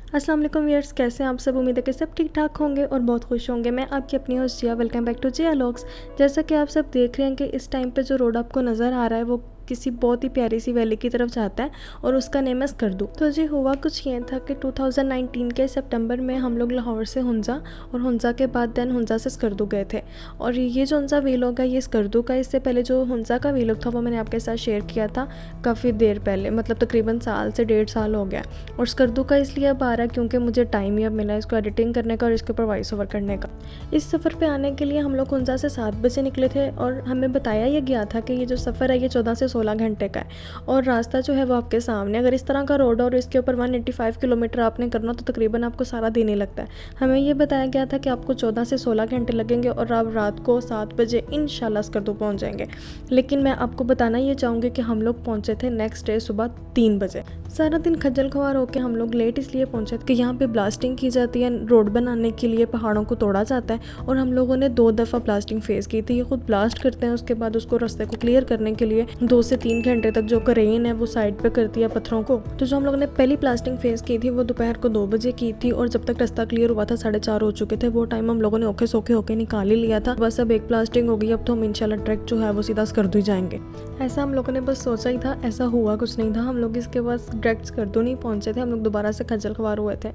अस्सलाम वालेकुम व्यूअर्स, कैसे हैं आप सब। उम्मीद है कि सब ठीक ठाक होंगे और बहुत खुश होंगे। मैं आपकी अपनी host Jiya, welcome back to Jiya vlogs. जैसा कि आप सब देख रहे हैं कि इस टाइम पे जो रोड आपको नज़र आ रहा है वो किसी बहुत ही प्यारी सी वैली की तरफ जाता है और उसका नेम है स्कर्दू। तो जी हुआ कुछ ये था कि 2019 के सितंबर में हम लोग लाहौर से हुंजा और हुंजा के बाद देन हुंजा से स्कर्दू गए थे। और ये जो हुंजा वीलॉग है ये स्कर्दू का, इससे पहले जो हुंजा का वीलॉग था वो मैंने आपके साथ शेयर किया था काफ़ी देर पहले, मतलब तकरीबन साल से 1.5 साल हो गया। और स्कर्दू का इसलिए अब आ रहा है क्योंकि मुझे टाइम ही अब मिला इसको एडिटिंग करने का और इसके ऊपर वॉइस ओवर करने का। इस सफ़र पे आने के लिए हम लोग हुंजा से 7 बजे निकले थे और हमें बताया ये गया था कि ये जो सफ़र है ये 14 से 16 घंटे का है और रास्ता जो है वो आपके सामने। अगर इस तरह का रोड और इसके ऊपर 185 किलोमीटर आपने करना तो तकरीबन आपको सारा दिन ही लगता है। हमें ये बताया गया था कि आपको 14 से 16 घंटे लगेंगे और आप रात को 7 बजे इंशाल्लाह स्कर्दू पहुँच जाएंगे। लेकिन मैं आपको बताना ये चाहूँगी कि हम लोग पहुँचे थे नेक्स्ट डे सुबह 3 बजे। सारा दिन खज्जल खुआर होकर हम लोग लेट इसलिए पहुँचे कि यहाँ पे ब्लास्टिंग की जाती है, रोड बनाने के लिए पहाड़ों को तोड़ा जाता है और हम लोगों ने 2 दफ़ा ब्लास्टिंग फेस की थी। ये खुद ब्लास्ट करते हैं, उसके बाद उसको रास्ते को क्लियर करने के लिए 2 से 3 घंटे तक जो क्रेन है वो साइड पे करती है पत्थरों को। तो जो हम लोगों ने पहली ब्लास्टिंग फेस की थी वो दोपहर को 2 बजे की थी और जब तक रास्ता क्लियर हुआ था 4:30 हो चुके थे। वो टाइम हम लोगों ने औखे सौखे होके निकाल ही लिया था। बस अब एक ब्लास्टिंग हो गई, अब तो हम इंशाल्लाह ट्रैक जो है वो सीधा स्कर्दू ही जाएंगे। ऐसा हम लोगों ने बस सोचा ही था, ऐसा हुआ कुछ नहीं था। हम लोग इसके बाद डायरेक्ट स्कर्दू नहीं पहुंचे थे, हम लोग दोबारा से खज्जल खुआर हुए थे।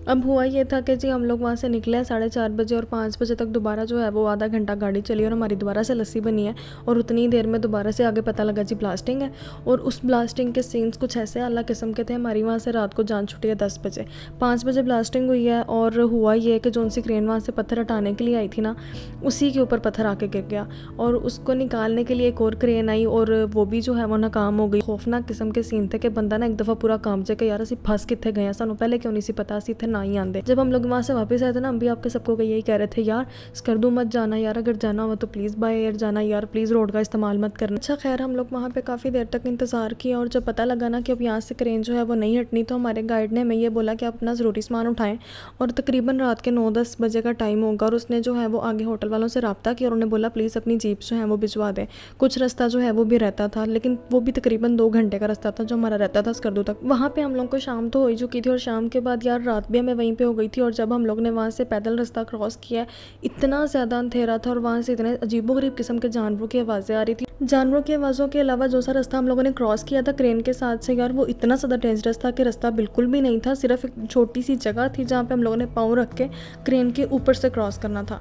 अब हुआ ये था कि जी हम लोग वहाँ से निकले 4:30 बजे और 5 बजे तक दोबारा जो है वो आधा घंटा गाड़ी चली और हमारी दोबारा से लस्सी बनी है और उतनी देर में दोबारा से आगे पता लगा जी ब्लास्टिंग है। और उस ब्लास्टिंग के सीन्स कुछ ऐसे अल्लाह किस्म के थे। हमारी वहाँ से रात को जान छुटी है 10 बजे, 5 बजे ब्लास्टिंग हुई है और हुआ ये कि जो सी क्रेन वहाँ से पत्थर हटाने के लिए आई थी ना, उसी के ऊपर पत्थर आके गिर गया और उसको निकालने के लिए एक और क्रेन आई और वो भी जो है वो नाकाम हो गई। खौफनाक किस्म के सीन थे कि बंदा ना एक दफ़ा पूरा काम जाए कि यार असी फंस कितने गए, सानू पहले क्यों नहीं सी पता, असी इतने ना ही आंदे। जब हम लोग वहाँ से वापस आए थे ना, हम भी आपके सबको यही कह रहे थे यार स्कर्दू मत जाना यार, अगर जाना हो तो प्लीज़ बाय एयर जाना यार, प्लीज़ रोड का इस्तेमाल मत करना। अच्छा खैर हम लोग वहाँ पे काफ़ी देर तक इंतज़ार किया और जब पता लगा ना कि अब यहाँ से क्रेन जो है वो नहीं हटनी तो हमारे गाइड ने हमें ये बोला कि आप अपना ज़रूरी सामान उठाएं। और तकरीबन रात के 9-10 बजे का टाइम होगा और उसने जो है वो आगे होटल वालों से रब्ता किया और उन्हें बोला प्लीज़ अपनी जीप जो है वो भिजवा दें। कुछ रास्ता जो है वो भी रहता था लेकिन वो भी तकरीबन 2 घंटे का रास्ता था जो हमारा रहता था स्कर्दू तक। वहाँ पे हम लोग को शाम तो हो ही चुकी थी और शाम के बाद यार रात भी हमें वहीं पे हो गई थी। और जब हम लोग ने वहाँ से पैदल रास्ता क्रॉस किया, इतना ज़्यादा अंधेरा था और वहाँ से इतने अजीबोगरीब किस्म के जानवरों की आवाज़ें आ रही थी। जानवरों की आवाज़ों के अलावा जो सा रास्ता हम लोगों ने क्रॉस किया था क्रेन के साथ से, यार वो इतना ज़्यादा डेंजरस था कि रास्ता बिल्कुल भी नहीं था। सिर्फ एक छोटी सी जगह थी जहाँ पे हम लोगों ने पाँव रख के क्रेन के ऊपर से क्रॉस करना था।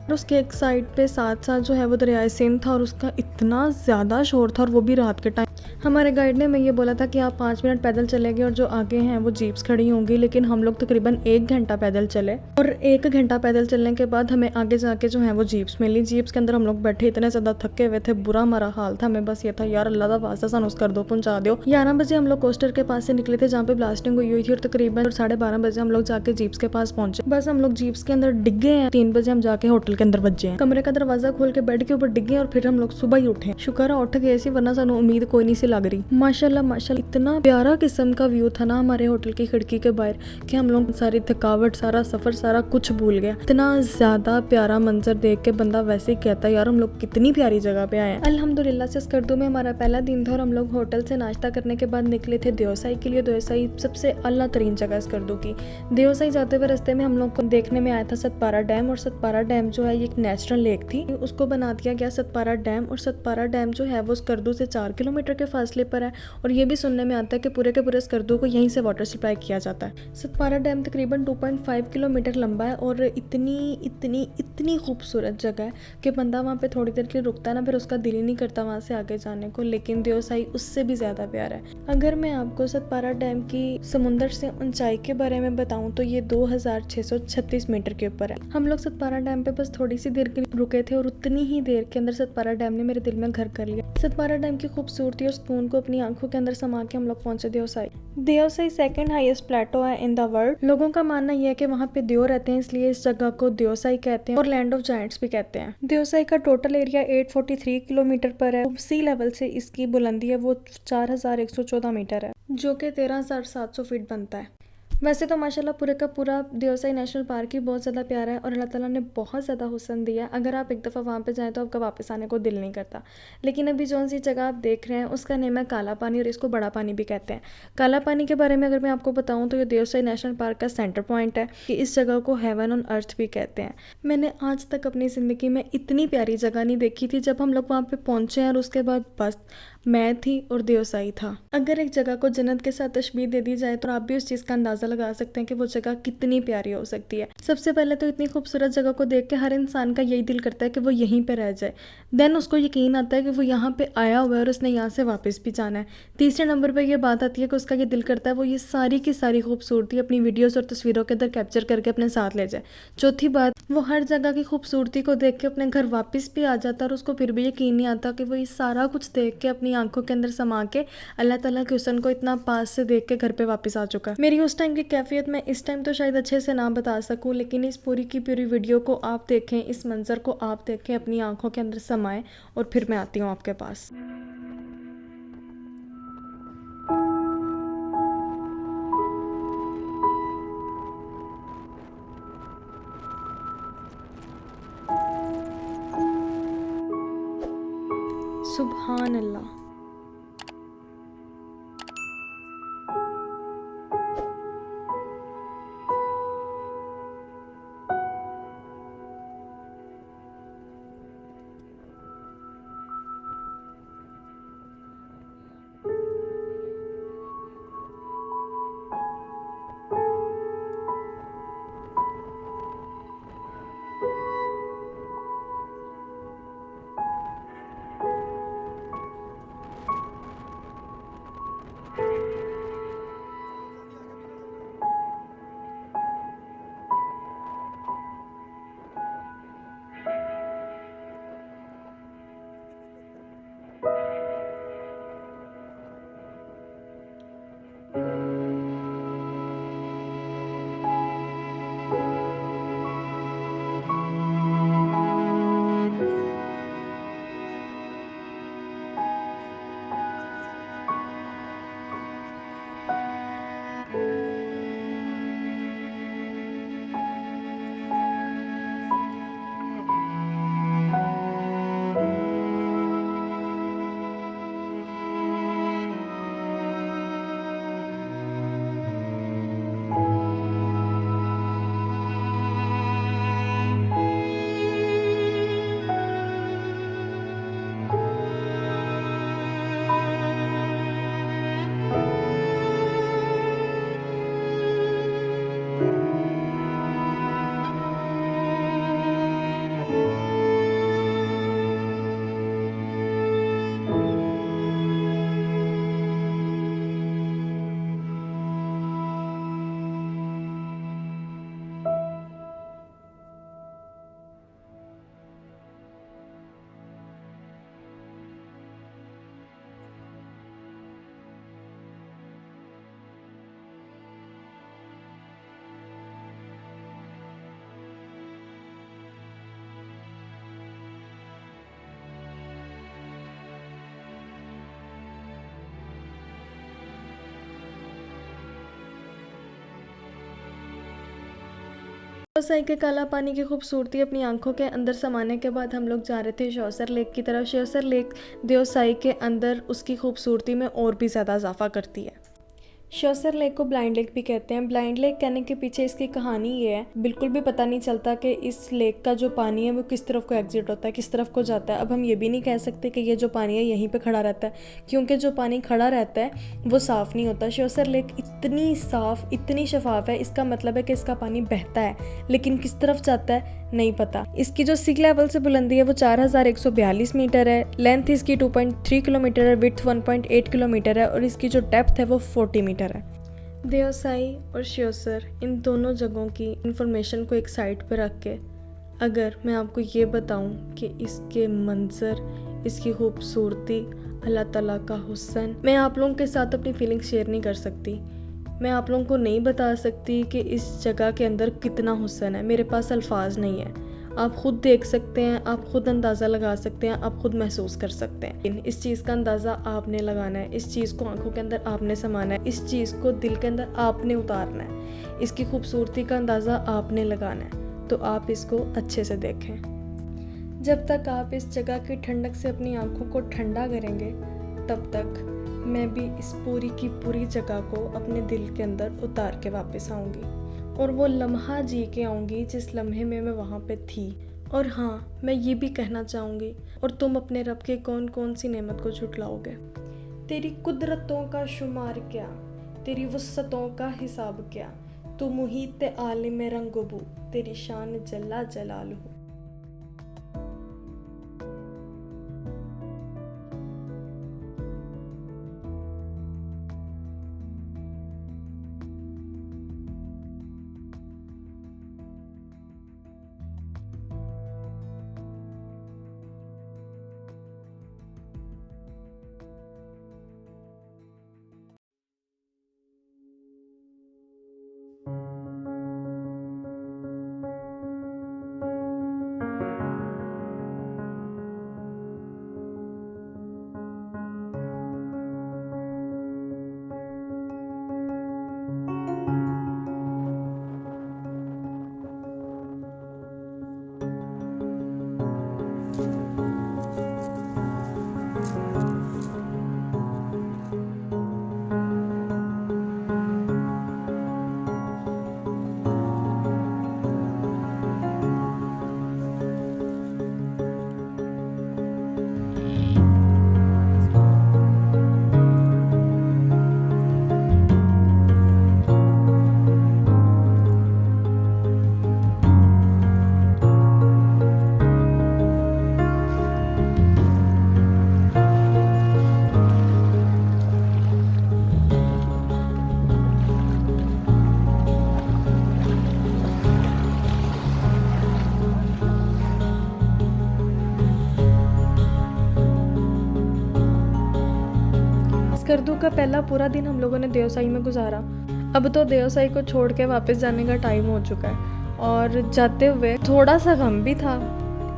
और उसके एक साइड पे साथ साथ जो है वो दरियाए सिंध था और उसका इतना ज़्यादा शोर था और वो भी रात के टाइम। हमारे गाइड ने हमें ये बोला था कि आप 5 मिनट पैदल चलेंगे और जो आगे हैं वो जीप्स खड़ी होंगी, लेकिन हम लोग तकरीबन 1 घंटा पैदल चले और 1 घंटा पैदल चलने के बाद हमें आगे जाके जो है वो जीप्स मिली। जीप्स के अंदर हम लोग बैठे इतने ज़्यादा थके हुए थे, बुरा हमारा हाल था। हमें बस ये था यार अल्लाह दा वास्ता सानू स्कर्दू पहुंचा दो। 11 बजे हम लोग कोस्टर के पास से निकले थे जहाँ पे ब्लास्टिंग हुई थी और तकरीबन 12:30 बजे हम लोग जाके जीप्स के पास पहुंचे। बस हम लोग जीप्स के अंदर डिग गए हैं, 3 बजे हम जाके होटल के अंदर बजे हैं। कमरे का दरवाजा खोल के बेड के ऊपर डिगे और फिर हम लोग सुबह ही उठे। शुक्र है उठ गए सी, वरना सानू उम्मीद कोई नहीं सी लग रही। माशाल्लाह माशाल्लाह इतना प्यारा किस्म का व्यू था ना हमारे होटल की खिड़की के बाहर कि हम लोग सारी थकावट, सारा सफर, सारा कुछ भूल गया। इतना ज्यादा प्यारा मंजर देख के बंदा वैसे ही कहता है यार हम लोग कितनी प्यारी जगह पे आए हैं। अल्हम्दुलिल्लाह से स्कर्दू में हमारा पहला दिन था और हम लोग होटल से नाश्ता करने के बाद निकले थे देवसाई के लिए। देवसाई सबसे अल्लाह तरीन जगह स्कर्दू की। देवसाई जाते हुए रास्ते में हम लोग को देखने में आया था सतपारा डैम और सतपारा डैम जो है ये एक नेचुरल लेक थी, उसको बना दिया गया सतपारा डैम। और सतपारा डैम जो है वो स्कर्दू से 4 किलोमीटर के फासले पर है और ये भी सुनने में आता है कि पूरे के पूरे स्कर्दू को यहीं से वाटर सप्लाई किया जाता है। सतपारा डैम तकरीबन 2.5 किलोमीटर लंबा है और इतनी इतनी इतनी खूबसूरत जगह है कि बंदा वहाँ पे थोड़ी देर के लिए रुकता है ना, फिर उसका दिल ही नहीं करता वहाँ से आगे जाने को। लेकिन देवसाई उससे भी ज़्यादा प्यारा है। अगर मैं आपको सतपारा डैम की समुंदर से ऊंचाई के बारे में बताऊँ तो ये 2636 मीटर के ऊपर है। हम लोग सतपारा डैम पे बस थोड़ी सी देर के लिए रुके थे और उतनी ही देर के अंदर सतपारा डैम ने मेरे दिल में घर कर लिया। सतपारा डैम की खूबसूरती और सुकून को अपनी आंखों के अंदर समा के हम लोग पहुंचे देवसाई। देवसाई सेकंड हाईएस्ट प्लेटो है इन द वर्ल्ड। लोगों का मानना यह है कि वहाँ पे देव रहते हैं, इसलिए इस जगह को देवसाई कहते हैं और लैंड ऑफ जायंट्स भी कहते हैं। देवसाई का टोटल एरिया 843 किलोमीटर पर है। सी लेवल से इसकी बुलंदी है वो 4114 मीटर है, जो कि 13,700 फीट बनता है। वैसे तो माशाल्लाह पूरे का पूरा देवसाई नेशनल पार्क ही बहुत ज़्यादा प्यारा है और अल्लाह ताला ने बहुत ज़्यादा हुस्न दिया है। अगर आप एक दफ़ा वहाँ पे जाएँ तो आपका वापस आने को दिल नहीं करता। लेकिन अभी जौन सी जगह आप देख रहे हैं उसका नेम है काला पानी और इसको बड़ा पानी भी कहते हैं। काला पानी के बारे में अगर मैं आपको बताऊँ तो ये देवसाई नेशनल पार्क का सेंटर पॉइंट है कि इस जगह को हेवन ऑन अर्थ भी कहते हैं। मैंने आज तक अपनी ज़िंदगी में इतनी प्यारी जगह नहीं देखी थी। जब हम लोग वहाँ पे पहुँचे हैं और उसके बाद बस मैं थी और देवसाई था। अगर एक जगह को जन्नत के साथ तशबीह दे दी जाए तो आप भी उस चीज़ का अंदाज़ा लगा सकते हैं कि वो जगह कितनी प्यारी हो सकती है। सबसे पहले तो इतनी खूबसूरत जगह को देख के हर इंसान का यही दिल करता है कि वो यहीं पे रह जाए। देन उसको यकीन आता है कि वो यहाँ पे आया हुआ है और उसने यहाँ से वापस भी जाना है। तीसरे नंबर पर यह बात आती है कि उसका ये दिल करता है वो ये सारी की सारी खूबसूरती अपनी वीडियोज़ और तस्वीरों के अंदर कैप्चर करके अपने साथ ले जाए। चौथी बात, वो हर जगह की खूबसूरती को देख के अपने घर वापस भी आ जाता है और उसको फिर भी यकीन नहीं आता कि वो ये सारा कुछ देख के अपनी आंखों के अंदर समा के अल्लाह ताला के हुस्न को इतना पास से देख के घर पे वापस आ चुका है। मेरी उस टाइम की कैफियत मैं इस टाइम तो शायद अच्छे से ना बता सकूं, लेकिन इस पूरी की पूरी वीडियो को आप देखें, इस मंजर को आप देखें, अपनी आंखों के अंदर समाएं और फिर मैं आती हूँ आपके पास। सुभान अल्लाह। देवसाई के काला पानी की खूबसूरती अपनी आंखों के अंदर समाने के बाद हम लोग जा रहे थे श्योसर लेक की तरफ। श्योसर लेक देवसाई के अंदर उसकी खूबसूरती में और भी ज़्यादा इजाफा करती है। श्योसर लेक को ब्लाइंड लेक भी कहते हैं। ब्लाइंड लेक कहने के पीछे इसकी कहानी ये है, बिल्कुल भी पता नहीं चलता कि इस लेक का जो पानी है वो किस तरफ को एग्जिट होता है, किस तरफ को जाता है। अब हम ये भी नहीं कह सकते कि ये जो पानी है यहीं पे खड़ा रहता है, क्योंकि जो पानी खड़ा रहता है वो साफ़ नहीं होता। श्योसर लेक इतनी साफ़, इतनी शफाफ है, इसका मतलब है कि इसका पानी बहता है, लेकिन किस तरफ जाता है नहीं पता। इसकी जो सी लेवल से बुलंदी है वो 4142 मीटर है, लेंथ इसकी 2.3 किलोमीटर है, विड्थ 1.8 किलोमीटर है और इसकी जो डेप्थ है वो 40 मीटर है। देवसाई और श्योसर, इन दोनों जगहों की इंफॉर्मेशन को एक साइड पर रख के अगर मैं आपको ये बताऊं कि इसके मंजर, इसकी खूबसूरती, अल्लाह ताला का हुस्न, मैं आप लोगों के साथ अपनी फीलिंग्स शेयर नहीं कर सकती। मैं आप लोगों को नहीं बता सकती कि इस जगह के अंदर कितना हुस्न है, मेरे पास अल्फाज नहीं है। आप खुद देख सकते हैं, आप खुद अंदाज़ा लगा सकते हैं, आप खुद महसूस कर सकते हैं। इस चीज़ का अंदाज़ा आपने लगाना है, इस चीज़ को आंखों के अंदर आपने समाना है, इस चीज़ को दिल के अंदर आपने उतारना है, इसकी खूबसूरती का अंदाज़ा आपने लगाना है। तो आप इसको अच्छे से देखें। जब तक आप इस जगह की ठंडक से अपनी आंखों को ठंडा करेंगे, तब तक मैं भी इस पूरी की पूरी जगह को अपने दिल के अंदर उतार के वापस आऊँगी और वो लम्हा जी के आऊँगी जिस लम्हे में मैं वहाँ पे थी। और हाँ, मैं ये भी कहना चाहूँगी, और तुम अपने रब के कौन कौन सी नेमत को झुटलाओगे। तेरी कुदरतों का शुमार क्या, तेरी वुस्सतों का हिसाब क्या, तू मुहीत आलिम रंगबू, तेरी शान जल्ला जलालहू। स्कर्दू का पहला पूरा दिन हम लोगों ने देवसाई में गुजारा। अब तो देवसाई को छोड़ के वापस जाने का टाइम हो चुका है और जाते हुए थोड़ा सा गम भी था,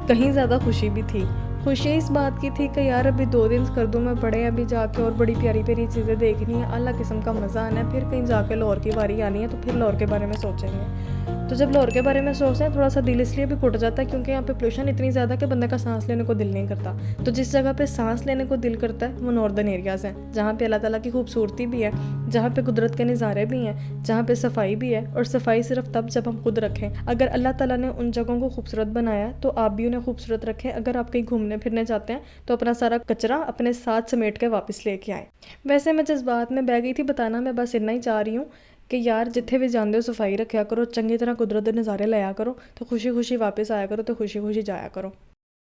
कहीं ज़्यादा खुशी भी थी। खुशी इस बात की थी कि यार अभी 2 दिन स्कर्दू में पड़े हैं, अभी जाके और बड़ी प्यारी प्यारी चीज़ें देखनी है, अलग किस्म का मज़ा आना है। फिर कहीं जाके लाहौर की बारी आनी है तो फिर लाहौर के बारे में सोचेंगे। तो जब लाहौर के बारे में सोचते हैं थोड़ा सा दिल इसलिए भी घुट जाता है क्योंकि यहाँ पे पोल्यूशन इतनी ज़्यादा कि बंदे का सांस लेने को दिल नहीं करता। तो जिस जगह पे सांस लेने को दिल करता है वो नॉर्दर्न एरियाज़ हैं, जहाँ पे अल्लाह ताला की खूबसूरती भी है, जहाँ पे कुदरत के नज़ारे भी हैं, जहाँ पे सफाई भी है। और सफाई सिर्फ तब जब हम खुद रखें। अगर अल्लाह ताला ने उन जगहों को खूबसूरत बनाया तो आप भी उन्हें खूबसूरत रखें। अगर आप कहीं घूमने फिरने जाते हैं तो अपना सारा कचरा अपने साथ समेट के वापस लेके आएँ। वैसे मैं जज्बात में बह गई थी बताना, मैं बस इतना ही चाह रही हूँ कि यार जिथे भी जाते हो सफाई रखा करो, चंगी तरह कुदरत के नज़ारे लाया करो, तो खुशी खुशी वापस आया करो, तो खुशी खुशी जाया करो।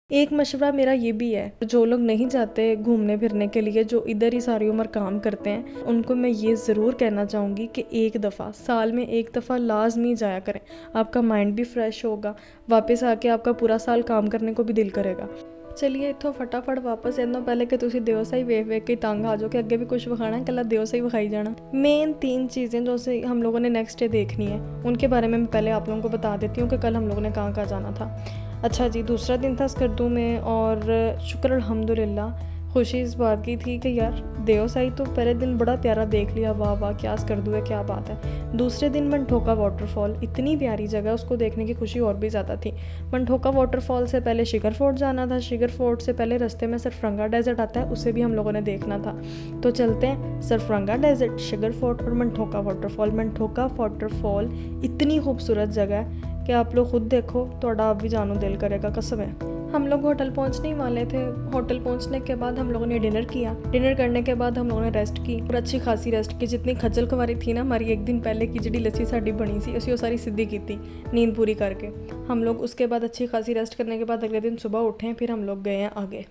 एक मशवरा मेरा ये भी है, जो लोग नहीं जाते घूमने फिरने के लिए, जो इधर ही सारी उम्र काम करते हैं, उनको मैं ये ज़रूर कहना चाहूँगी कि एक दफ़ा साल में एक दफ़ा लाजमी जाया करें। आपका माइंड भी फ्रेश होगा, वापस आके आपका पूरा साल काम करने को भी दिल करेगा। चलिए इतों फटाफट वापस इन्हों पहले कि तुसी देवसाई वेख के तंग आ जाओ कि अगे भी कुछ विखाना है, कला देवसाई विखाई जाना। मेन 3 चीज़ें जो से हम लोगों ने नेक्स्ट डे देखनी है, उनके बारे में मैं पहले आप लोगों को बता देती हूँ कि कल हम लोगों ने कहाँ जाना था। अच्छा जी, दूसरा दिन था स्कर्दू में और शुक्र अल्हम्दुलिल्लाह खुशी इस बात की थी कि यार देवसाई तो पहले दिन बड़ा प्यारा देख लिया, वाह वाह क्या स्कर्दू है, क्या बात है। दूसरे दिन मनठोका वाटरफॉल, इतनी प्यारी जगह, उसको देखने की खुशी और भी ज़्यादा थी। मनठोका वाटरफॉल से पहले शिगर फोर्ट जाना था, शिगर फोर्ट से पहले रास्ते में सरफरंगा डेजर्ट आता है, उसे भी हम लोगों ने देखना था। तो चलते हैं सरफरंगा डेजर्ट, शिगर फोर्ट और मनठोका वाटरफॉल। मनठोका वाटरफॉल इतनी खूबसूरत जगह है कि आप लोग खुद देखो तो आप भी जानो दिल करेगा, कसम है। हम लोग होटल पहुंचने ही वाले थे। होटल पहुंचने के बाद हम लोगों ने डिनर किया। डिनर करने के बाद हम लोगों ने रेस्ट की और अच्छी खासी रेस्ट की। जितनी खज्जल खुआरी थी ना हमारी एक दिन पहले की जिहड़ी लस्सी साडी बनी सी, उसी वो सारी सीधी की थी नींद पूरी करके। हम लोग उसके बाद अच्छी खासी रेस्ट करने के बाद अगले दिन सुबह उठे, फिर हम लोग गए हैं आगे।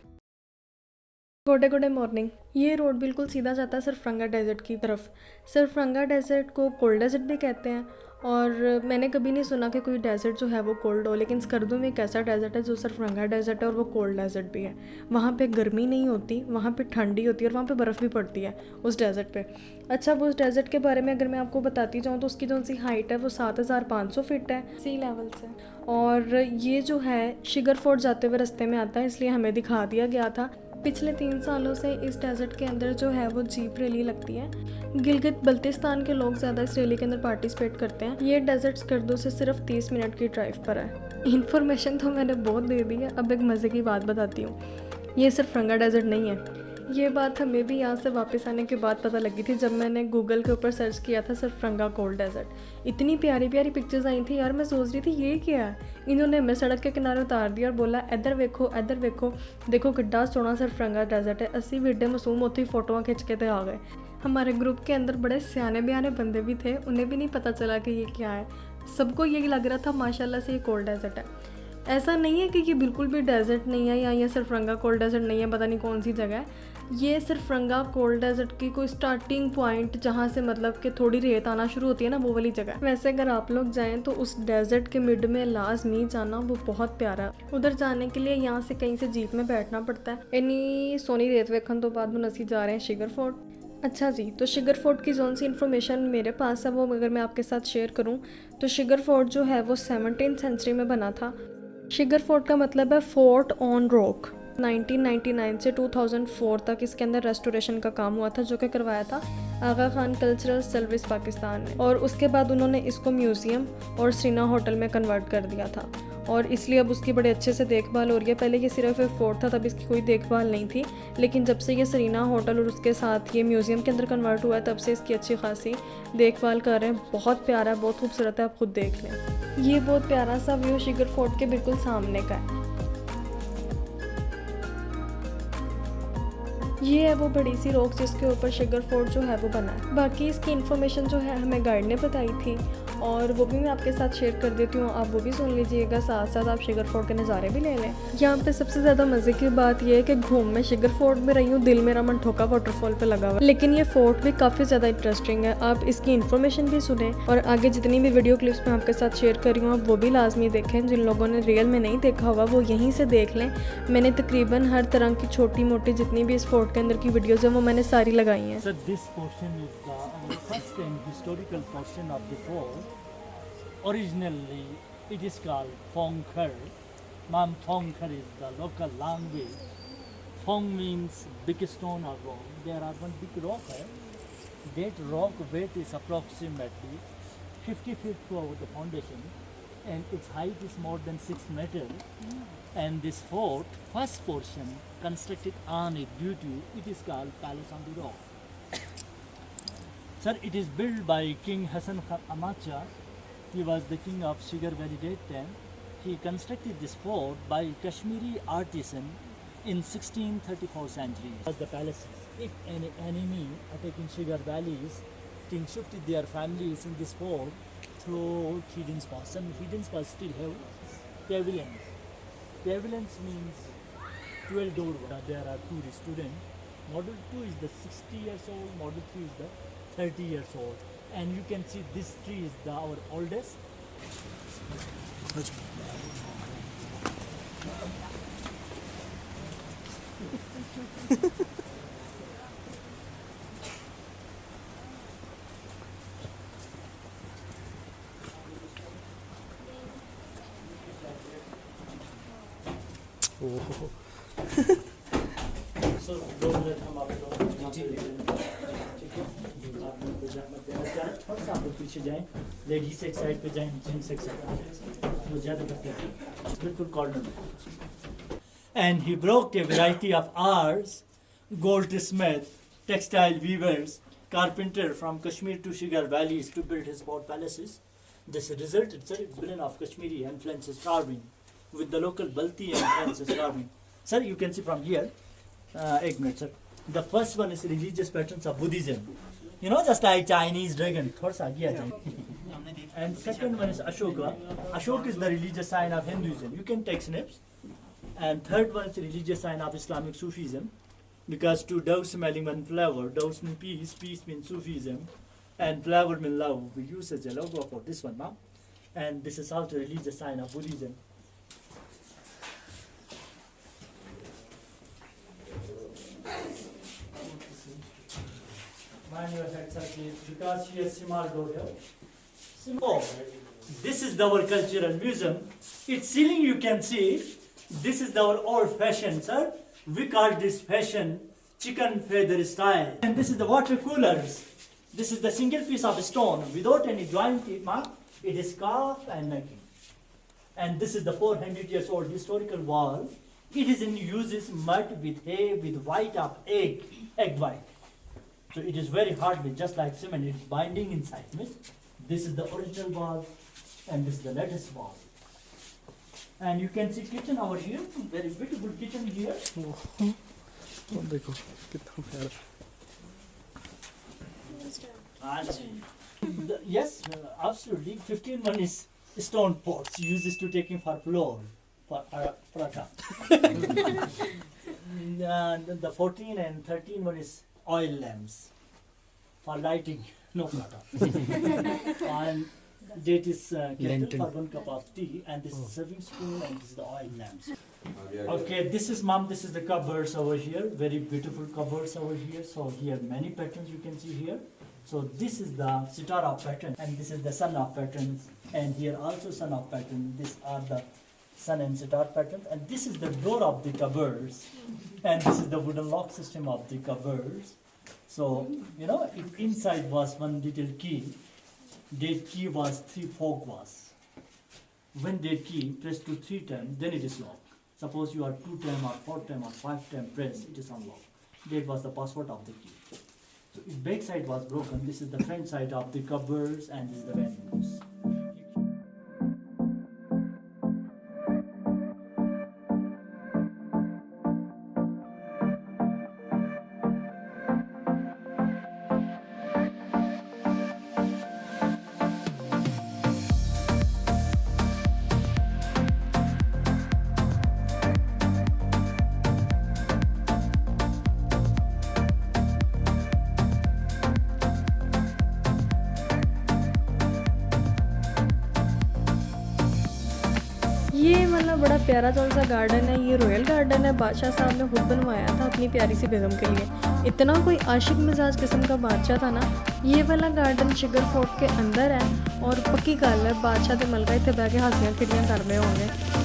Good morning. ये रोड बिल्कुल सीधा जाता है सरफरंगा डेजर्ट की तरफ। सरफरंगा डेजर्ट को कोल्ड डेजर्ट भी कहते हैं और मैंने कभी नहीं सुना कि कोई डेज़र्ट जो है वो कोल्ड हो, लेकिन स्कर्दू में एक ऐसा डेज़र्ट है जो सिर्फ रंगा डेज़र्ट है और वो कोल्ड डेज़र्ट भी है। वहाँ पे गर्मी नहीं होती, वहाँ पे ठंडी होती है और वहाँ पे बर्फ़ भी पड़ती है उस डेज़र्ट पे। अच्छा, अब उस डेज़र्ट के बारे में अगर मैं आपको बताती जाऊँ तो उसकी जो सी हाइट है वो 7,500 फीट है सी लेवल से। और ये जो है शिगर फोर्ट जाते हुए रास्ते में आता है, इसलिए हमें दिखा दिया गया था। पिछले 3 सालों से इस डेज़र्ट के अंदर जो है वो जीप रैली लगती है। गिलगित बल्तिस्तान के लोग ज़्यादा इस रैली के अंदर पार्टिसिपेट करते हैं। ये डेज़र्ट स्कर्दू से सिर्फ 30 मिनट की ड्राइव पर है। इन्फॉर्मेशन तो मैंने बहुत दे दी है, अब एक मज़े की बात बताती हूँ। ये सिर्फ रंगा डेज़र्ट नहीं है। ये बात हमें भी यहाँ से वापस आने के बाद पता लगी थी, जब मैंने गूगल के ऊपर सर्च किया था सिर्फ रंगा कोल्ड डेज़र्ट। इतनी प्यारी प्यारी पिक्चर्स आई थी यार, मैं सोच रही थी ये क्या है। इन्होंने हमें सड़क के किनारे उतार दिया और बोला इधर वेखो इधर वेखो, देखो किड्डा सोना सिर्फ रंगा डेज़र्ट है। असी भी एडे मासूम होती फोटोआं खिंच के ते आ गए। हमारे ग्रुप के अंदर बड़े सियाने बयाने बंदे भी थे, उन्हें भी नहीं पता चला कि ये क्या है। सबको यही लग रहा था माशाल्लाह से ये कोल्ड डेज़र्ट है। ऐसा नहीं है कि ये बिल्कुल भी डेज़र्ट नहीं है या ये सिर्फ रंगा कोल्ड डेज़र्ट नहीं है, पता नहीं कौन सी जगह है। ये सिर्फ रंगा कोल्ड डेज़र्ट की कोई स्टार्टिंग पॉइंट जहाँ से मतलब कि थोड़ी रेत आना शुरू होती है ना, वो वाली जगह। वैसे अगर आप लोग जाएं तो उस डेज़र्ट के मिड में लाजमी जाना, वो बहुत प्यारा है। उधर जाने के लिए यहाँ से कहीं से जीप में बैठना पड़ता है। इन्नी सोनी रेत वेखन तो बाद में नसी जा रहे हैं शिगर फोर्ट। अच्छा जी, तो शिगर फोर्ट की जोन सी इन्फॉर्मेशन मेरे पास है, वो अगर मैं आपके साथ शेयर करूं तो शिगर फोर्ट जो है वो 17th सेंचुरी में बना था। शिगर फोर्ट का मतलब है फोर्ट ऑन रॉक। 1999 से 2004 तक इसके अंदर रेस्टोरेशन का काम हुआ था, जो कि करवाया था आगा खान कल्चरल सर्विस पाकिस्तान ने। और उसके बाद उन्होंने इसको म्यूज़ियम और सीना होटल में कन्वर्ट कर दिया था, और इसलिए अब उसकी बड़े अच्छे से देखभाल हो रही है। पहले ये सिर्फ एक फोर्ट था, तब इसकी कोई देखभाल नहीं थी, लेकिन जब से ये सरीना होटल और उसके साथ ये म्यूज़ियम के अंदर कन्वर्ट हुआ है, तब से इसकी अच्छी खासी देखभाल कर रहे हैं। बहुत प्यारा है, बहुत खूबसूरत है, आप खुद देख लें। ये बहुत प्यारा सा व्यू शिगर फोर्ट के बिल्कुल सामने का है। ये है वो बड़ी सी रॉक जिसके ऊपर शिगर फोर्ट जो है वो बना है। बाकी इसकी इन्फॉर्मेशन जो है हमें गाइड ने बताई थी, और वो भी मैं आपके साथ शेयर कर देती हूँ, आप वो भी सुन लीजिएगा, साथ साथ आप शिगर फोर्ट के नज़ारे भी ले लें। यहाँ पे सबसे ज़्यादा मज़े की बात यह है कि घूम में शिगर फोर्ट में रही हूँ, दिल मेरा मन ठोका वाटरफॉल पे लगा हुआ, लेकिन ये फोर्ट भी काफ़ी ज़्यादा इंटरेस्टिंग है। आप इसकी इन्फॉर्मेशन भी सुने, और आगे जितनी भी वीडियो क्लिप्स मैं आपके साथ शेयर कर रही हूँ आप वो भी लाजमी देखें। जिन लोगों ने रियल में नहीं देखा होगा वो यहीं से देख लें। मैंने तकरीबन हर तरह की छोटी मोटी जितनी भी इस फोर्ट के अंदर की वीडियोज़ हैं वो मैंने सारी लगाई हैं। So this portion is the first and historical portion of the fort. Originally, it is called Phongkhar. Mam Phongkhar is the local language. Phong means big stone or rock. There are one big rock here. That rock weight is approximately 50 feet throughout the foundation, and its height is more than 6 meters. And this fort, first portion, constructed on it due to, it is called Palace on the Rock. Sir, it is built by King Hassan Khan Amacha. He was the king of Shigar Valley that time. He constructed this fort by Kashmiri artisan in 1634 century. Was the palaces. If any enemy attacking Shigar valleys, king shifted their families in this fort through hidden spots. Some hidden spots still have pavilions. Pavilions means 12 door. There are two students. Model 2 is the 60 years old, model 3 is the 30 years old. And you can see this tree is our oldest. So don't let them up. थोड़ा सा आप लोग पीछे जाएं, ladies एक side पे जाएं, gents एक साइड, वो ज़्यादा करते हैं, बिल्कुल corner. And he brought a variety of arts, goldsmith, textile weavers, carpenter from Kashmir to Shigar valleys to build his fort palaces. This resulted in a blend of Kashmiri influences carving with the local Balti influences carving. Sir, you can see from here, एक minute sir. The first one is religious patterns of Buddhism. You know, just like Chinese dragon. थोड़ा सा आगे आ जाए. And second one is Ashoka. Ashoka is the religious sign of Hinduism. You can take snips. And third one is the religious sign of Islamic Sufism. Because two doves smelling one flower. Doves mean peace, peace means Sufism. And Flower Min Love, we use as a logo for this one, ma'am. And this is also religious sign of Buddhism. Mind your head, sir, please, because here small door here. Small. This is our cultural museum. Its ceiling you can see. This is our old fashion, sir. We call this fashion chicken feather style. And this is the water coolers. This is the single piece of stone without any joint mark. It is carved and making. And this is the 400 years old historical wall. It is in uses mud with hay with white of egg white. So it is very hard with just like cement. It is binding inside. This is the original wall and this is the latest wall. And you can see kitchen over here. Very beautiful kitchen here. देखो कितना प्यारा Yes, absolutely. 15 one is stone pots used to taking for floor for paratha. The 14 and 13 one is oil lamps for lighting, no paratha. And that is kettle for 1 cup of tea, and this is serving spoon, and this is the oil lamps. Okay, this is mom. This is the cupboards over here. Very beautiful cupboards over here. So here many patterns you can see here. So this is the sitar of pattern, and this is the sun of patterns, and here also sun of pattern. These are the sun and sitar patterns, and this is the door of the cupboards, and this is the wooden lock system of the cupboards. So inside was one little key. That key was 3 fork was. When that key pressed to 3 times, then it is locked. Suppose you are 2 time or 4 time or 5 time press, it is unlocked. That was the password of the key. So its back side was broken. This is the front side of the cupboards, and this is the bedrooms. ये मतलब बड़ा प्यारा सा garden है। ये royal garden है, बादशाह साहब ने खुद बनवाया था अपनी प्यारी सी बेगम के लिए। इतना कोई आशिक मिजाज किस्म का बादशाह था ना। ये वाला गार्डन शिगर फोर्ट के अंदर है और पक्की गल है बादशाह के मलका इतने बह के हंसियां खिड़ियां कर रहे होंगे।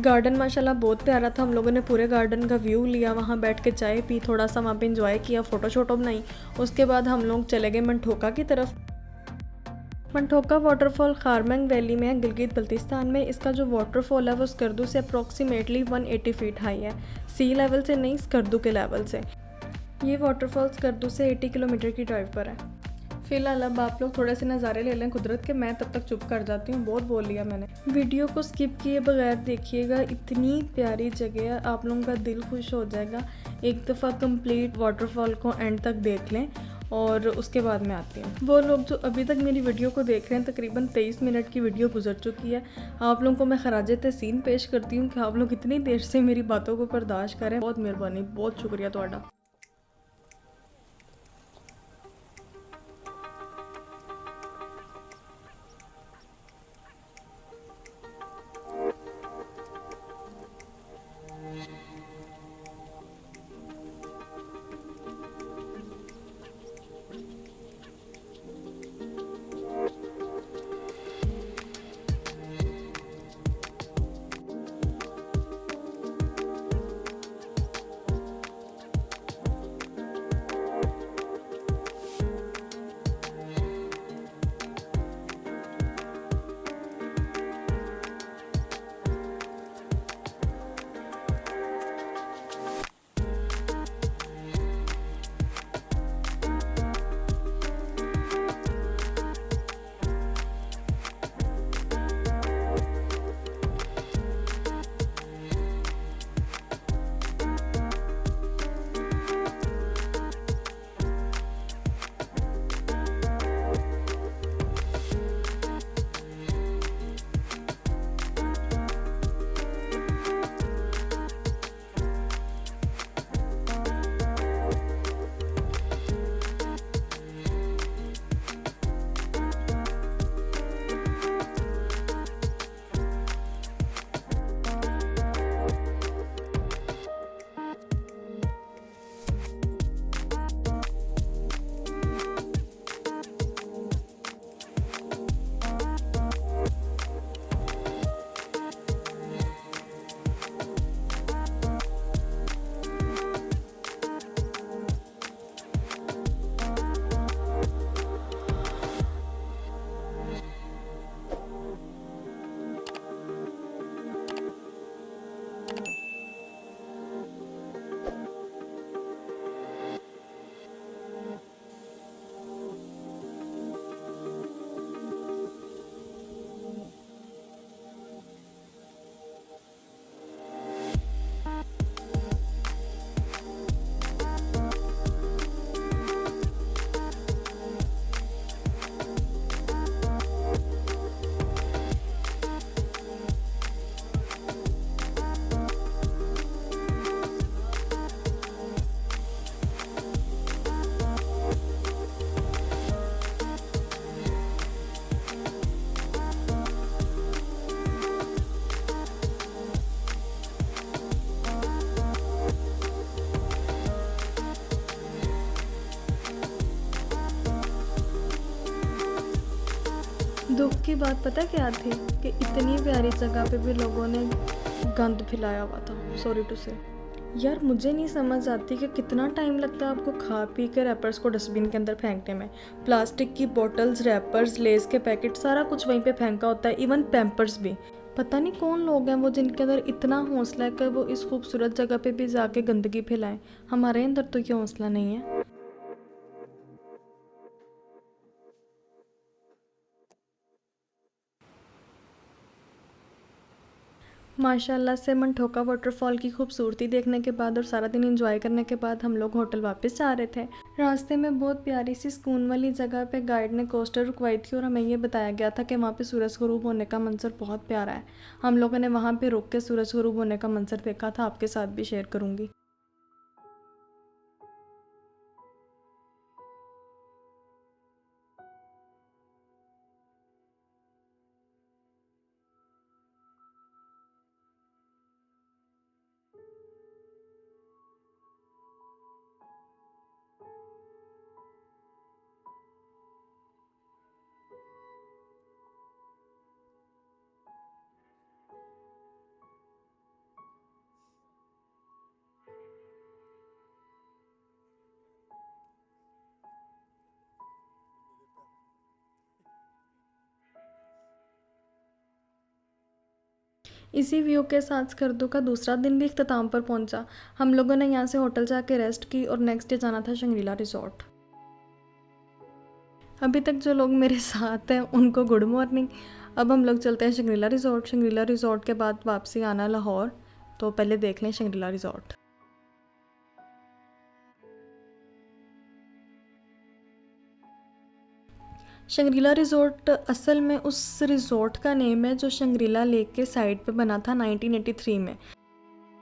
गार्डन माशाल्लाह बहुत प्यारा था। हम लोगों ने पूरे गार्डन का व्यू लिया, वहाँ बैठ के चाय पी, थोड़ा सा वहाँ पे एंजॉय किया, फ़ोटो शोटो बनाई। उसके बाद हम लोग चले गए मंठोका की तरफ। मंठोका वाटरफॉल खारमंग वैली में है, गिलगित बल्तिस्तान में। इसका जो वाटरफॉल है वो स्कर्दू से अप्रॉक्सीमेटली 180 फीट हाई है, सी लेवल से नहीं, स्कर्दू के लेवल से। ये वाटरफॉल स्कर्दू से 80 किलोमीटर की ड्राइव पर है। फ़िलहाल अब आप लोग थोड़े से नज़ारे ले लें कुदरत के। मैं तब तक चुप कर जाती हूँ, बहुत बोल लिया मैंने। वीडियो को स्किप किए बगैर देखिएगा, इतनी प्यारी जगह है, आप लोगों का दिल खुश हो जाएगा। एक दफ़ा कंप्लीट वाटरफॉल को एंड तक देख लें और उसके बाद मैं आती हूँ। वो लोग जो अभी तक मेरी वीडियो को देख रहे हैं, तकरीबन 23 मिनट की वीडियो गुजर चुकी है। आप लोगों को मैं खराज तहसीन पेश करती हूँ कि आप लोग इतनी देर से मेरी बातों को बर्दाश्त करें। बहुत मेहरबानी, बहुत शुक्रिया ਤੁਹਾਡਾ। दुख की बात पता क्या थी कि इतनी प्यारी जगह पे भी लोगों ने गंद फैलाया हुआ था, सॉरी टू से। यार मुझे नहीं समझ आती कि कितना टाइम लगता है आपको खा पी के रैपर्स को डस्टबिन के अंदर फेंकने में। प्लास्टिक की बोतल्स, रैपर्स, लेस के पैकेट, सारा कुछ वहीं पे फेंका होता है, इवन पैम्पर्स भी। पता नहीं कौन लोग हैं वो जिनके अंदर इतना हौसला है कि वो इस खूबसूरत जगह पे भी जाके गंदगी फैलाएं। हमारे अंदर तो ये हौसला नहीं है। माशाल्लाह से मनठोका वाटरफॉल की खूबसूरती देखने के बाद और सारा दिन एंजॉय करने के बाद हम लोग होटल वापस जा रहे थे। रास्ते में बहुत प्यारी सी सुकून वाली जगह पे गाइड ने कोस्टर रुकवाई थी और हमें ये बताया गया था कि वहाँ पे सूरज गुरूब होने का मंजर बहुत प्यारा है। हम लोगों ने वहाँ पे रुक के सूरज गुरूब होने का मंजर देखा था, आपके साथ भी शेयर करूँगी। इसी व्यू के साथ स्कर्दू का दूसरा दिन भी इख्तिताम पर पहुंचा। हम लोगों ने यहाँ से होटल जाके रेस्ट की और नेक्स्ट डे जाना था शंग्रीला रिजॉर्ट। अभी तक जो लोग मेरे साथ हैं उनको गुड मॉर्निंग। अब हम लोग चलते हैं शंग्रीला रिजॉर्ट। शंग्रीला रिजॉर्ट के बाद वापसी आना लाहौर, तो पहले देख लें शंग्रीला रिजॉर्ट। शंग्रीला रिजॉर्ट असल में उस रिजॉर्ट का नेम है जो शंग्रीला लेक के साइड पे बना था 1983 में।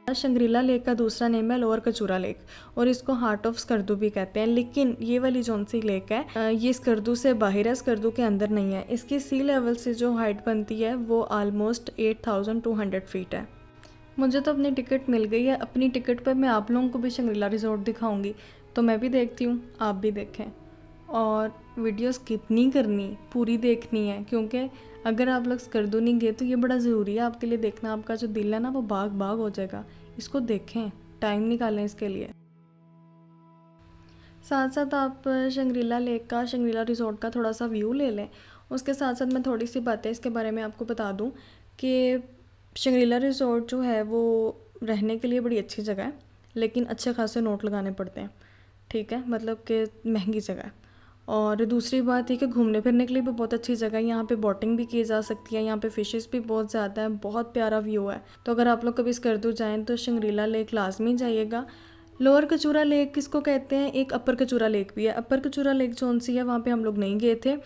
शंग्रीला लेक का दूसरा नेम है लोअर कचूरा लेक और इसको हार्ट ऑफ स्कर्दू भी कहते हैं। लेकिन ये वाली जौन सी लेक है ये स्कर्दू से बाहर है, स्कर्दू के अंदर नहीं है। इसकी सी लेवल से जो हाइट बनती है वो आलमोस्ट 8200 फीट है। मुझे तो अपनी टिकट मिल गई है। अपनी टिकट पर मैं आप लोगों को भी शंग्रीला रिजॉर्ट दिखाऊंगी, तो मैं भी देखती हूँ, आप भी देखें। और वीडियो स्किप नहीं करनी, पूरी देखनी है, क्योंकि अगर आप लोग स्कर्दू नहीं गए तो ये बड़ा ज़रूरी है आपके लिए देखना। आपका जो दिल है ना वो बाग बाग हो जाएगा। इसको देखें, टाइम निकालें इसके लिए। साथ साथ आप शंग्रीला लेक का, शंग्रीला रिजॉर्ट का थोड़ा सा व्यू ले लें। उसके साथ साथ मैं थोड़ी सी बातें इसके बारे में आपको बता दूं कि शंग्रीला रिजॉर्ट जो है वो रहने के लिए बड़ी अच्छी जगह है, लेकिन अच्छे खासे नोट लगाने पड़ते हैं, ठीक है, मतलब कि महंगी जगह है। और दूसरी बात है कि घूमने फिरने के लिए भी बहुत अच्छी जगह है। यहाँ पे बोटिंग भी की जा सकती है, यहाँ पे फिशेस भी बहुत ज़्यादा है, बहुत प्यारा व्यू है। तो अगर आप लोग कभी स्कर्दू जाएँ तो शंग्रीला लेक लाजमी जाइएगा। लोअर कचूरा लेक किसको कहते हैं, एक अपर कचूरा लेक भी है। अपर कचूरा लेक कौन सी है, वहाँ पे हम लोग नहीं गए थे।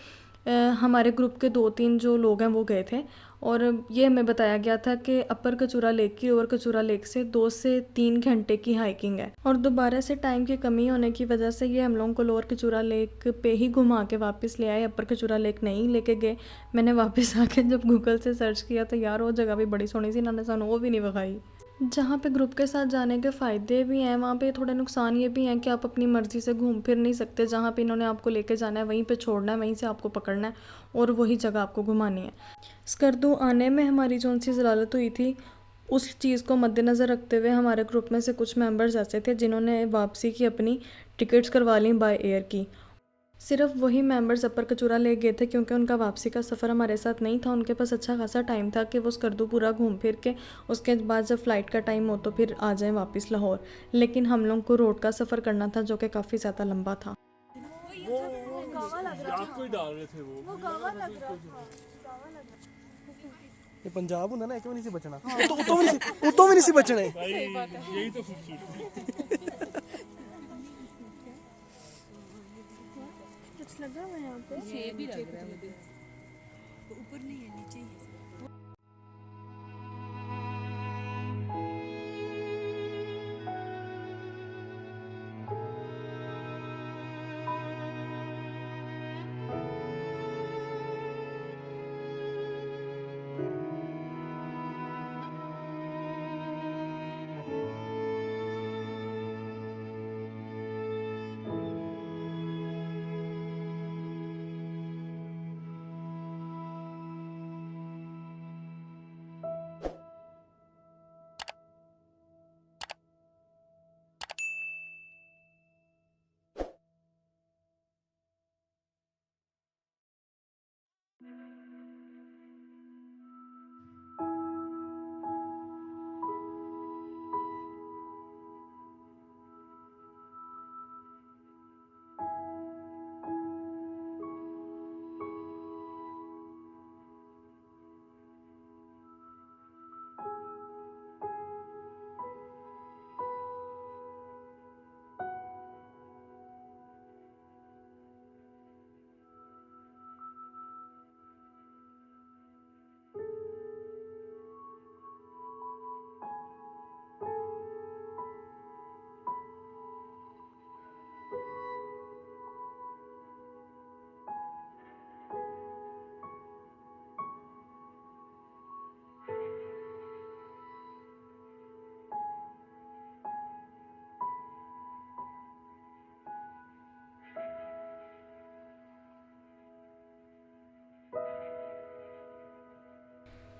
हमारे ग्रुप के 2-3 जो लोग हैं वो गए थे और ये हमें बताया गया था कि अपर कचूरा लेक की लोअर कचूरा लेक से 2 से 3 घंटे की हाइकिंग है। और दोबारा से टाइम की कमी होने की वजह से ये हम लोगों को लोअर कचूरा लेक पे ही घुमा के वापस ले आए, अपर कचूरा लेक नहीं लेके गए। मैंने वापस आके जब गूगल से सर्च किया तो यार वो जगह भी बड़ी सोहनी सी, इन्होंने सानू वो भी नहीं विखाई। जहाँ पे ग्रुप के साथ जाने के फ़ायदे भी हैं, वहाँ पे थोड़े नुकसान ये भी हैं कि आप अपनी मर्ज़ी से घूम फिर नहीं सकते। जहाँ पे इन्होंने आपको लेके जाना है वहीं पे छोड़ना है, वहीं से आपको पकड़ना है और वही जगह आपको घुमानी है। स्कर्दू आने में हमारी जौन सी ज़लालत हुई थी, उस चीज़ को मद्देनज़र रखते हुए हमारे ग्रुप में से कुछ मेंबर्स ऐसे थे जिन्होंने वापसी की अपनी टिकट्स करवा ली बाय एयर की। सिर्फ वही मेंबर्स अपर कचूरा ले गए थे क्योंकि उनका वापसी का सफ़र हमारे साथ नहीं था। उनके पास अच्छा खासा टाइम था कि वो स्कर्दू पूरा घूम फिर के उसके बाद जब फ़्लाइट का टाइम हो तो फिर आ जाएं वापस लाहौर। लेकिन हम लोग को रोड का सफ़र करना था जो कि काफ़ी ज़्यादा लंबा था। आपको ही डाल रहे थे वो गावा लग रहा था। ये पंजाब होना ना, एक भी नहीं सी बचना। उतो भी नहीं सी बचना है। सही बात है, यही तो खूबसूरती। कुछ लगा हुआ है यहाँ पे, सेब ही लग रहा है मुझे। ऊपर नहीं है, नीचे ही है।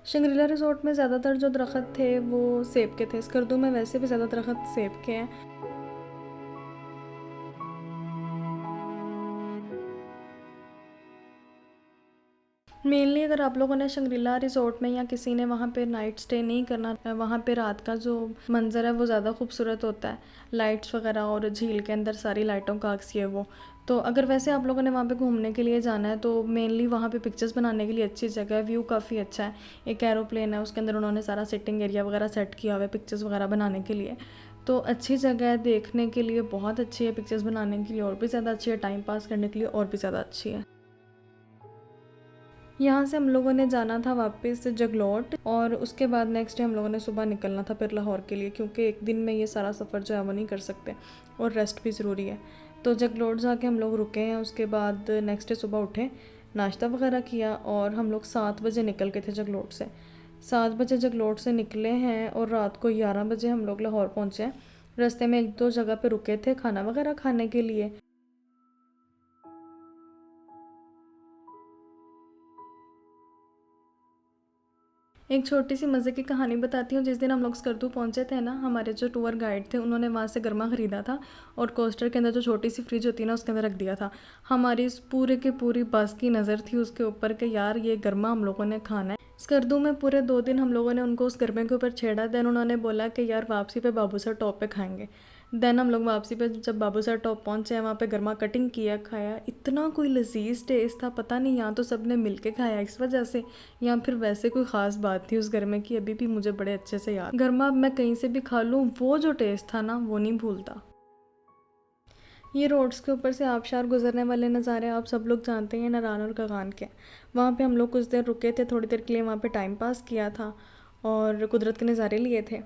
शंग्रीला रिज़ॉर्ट में ज़्यादातर जो दरख्त थे वो सेब के थे। स्कर्दू में वैसे भी ज़्यादा दरख्त सेब के हैं। मेनली अगर आप लोगों ने शंग्रीला रिज़ॉर्ट में या किसी ने वहाँ पे नाइट स्टे नहीं करना, वहाँ पे रात का जो मंज़र है वो ज़्यादा खूबसूरत होता है, लाइट्स वगैरह और झील के अंदर सारी लाइटों का अक्स ये वो। तो अगर वैसे आप लोगों ने वहाँ पे घूमने के लिए जाना है तो मेनली वहाँ पे पिक्चर्स बनाने के लिए अच्छी जगह है, व्यू काफ़ी अच्छा है। एक एरोप्लेन है, उसके अंदर उन्होंने सारा सिटिंग एरिया वगैरह सेट किया हुआ है पिक्चर्स वगैरह बनाने के लिए। तो अच्छी जगह है देखने के लिए, बहुत अच्छी है, पिक्चर्स बनाने के लिए और भी ज़्यादा अच्छी है, टाइम पास करने के लिए और भी ज़्यादा अच्छी है। यहाँ से हम लोगों ने जाना था वापस जगलोट और उसके बाद नेक्स्ट डे हम लोगों ने सुबह निकलना था फिर लाहौर के लिए, क्योंकि एक दिन में ये सारा सफ़र जो है वो नहीं कर सकते और रेस्ट भी ज़रूरी है। तो जगलोट जाके हम लोग रुके हैं, उसके बाद नेक्स्ट डे सुबह उठे, नाश्ता वगैरह किया और हम लोग 7 बजे निकल गए थे जगलोट से। 7 बजे जगलोट से निकले हैं और रात को 11 बजे हम लोग लाहौर पहुँचे हैं। रास्ते में 1-2 जगह पे रुके थे खाना वगैरह खाने के लिए। एक छोटी सी मज़े की कहानी बताती हूँ। जिस दिन हम लोग स्कर्दू पहुँचे थे ना, हमारे जो टूर गाइड थे उन्होंने वहाँ से गरमा ख़रीदा था और कोस्टर के अंदर जो छोटी सी फ्रिज होती है ना उसके अंदर रख दिया था। हमारी इस पूरे की पूरी बस की नज़र थी उसके ऊपर कि यार ये गरमा हम लोगों ने खाना है। स्कर्दू में पूरे 2 दिन हम लोगों ने उनको उस गरमे के ऊपर छेड़ा। देन उन्होंने बोला कि यार वापसी पे बाबूसर टॉप पे खाएंगे। देन हम लोग वापसी पे जब बाबूसर टॉप पहुँचे वहाँ पे गरमा कटिंग किया, खाया, इतना कोई लजीज टेस्ट था, पता नहीं यहाँ तो सब ने मिल के खाया इस वजह से या फिर वैसे कोई ख़ास बात थी उस गरमे की, अभी भी मुझे बड़े अच्छे से याद। गरमा अब मैं कहीं से भी खा लूँ वो जो टेस्ट था ना वो नहीं भूलता। ये रोड्स के ऊपर से आबशार गुजरने वाले नज़ारे आप सब लोग जानते हैं नारान और कगान के। वहाँ पे हम लोग कुछ देर रुके थे, थोड़ी देर के लिए वहाँ पे टाइम पास किया था और कुदरत के नज़ारे लिए थे।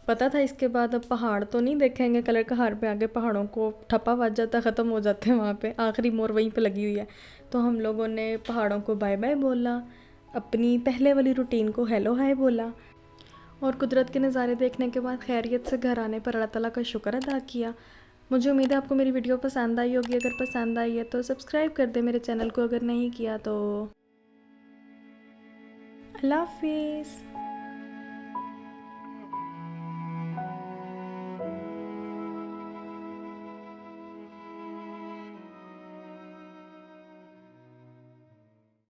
पता था इसके बाद अब पहाड़ तो नहीं देखेंगे, कलर कहार पे आगे पहाड़ों को ठप्पा बज जाता, ख़त्म हो जाते हैं वहाँ पे, आखिरी मोर वहीं पे लगी हुई है। तो हम लोगों ने पहाड़ों को बाय बाय बोला, अपनी पहले वाली रूटीन को हेलो हाय बोला और कुदरत के नज़ारे देखने के बाद खैरियत से घर आने पर अल्लाह ताला का शुक्र अदा किया। मुझे उम्मीद है आपको मेरी वीडियो पसंद आई होगी। अगर पसंद आई है तो सब्सक्राइब कर दे मेरे चैनल को, अगर नहीं किया तो। अल्लाह हाफिज़।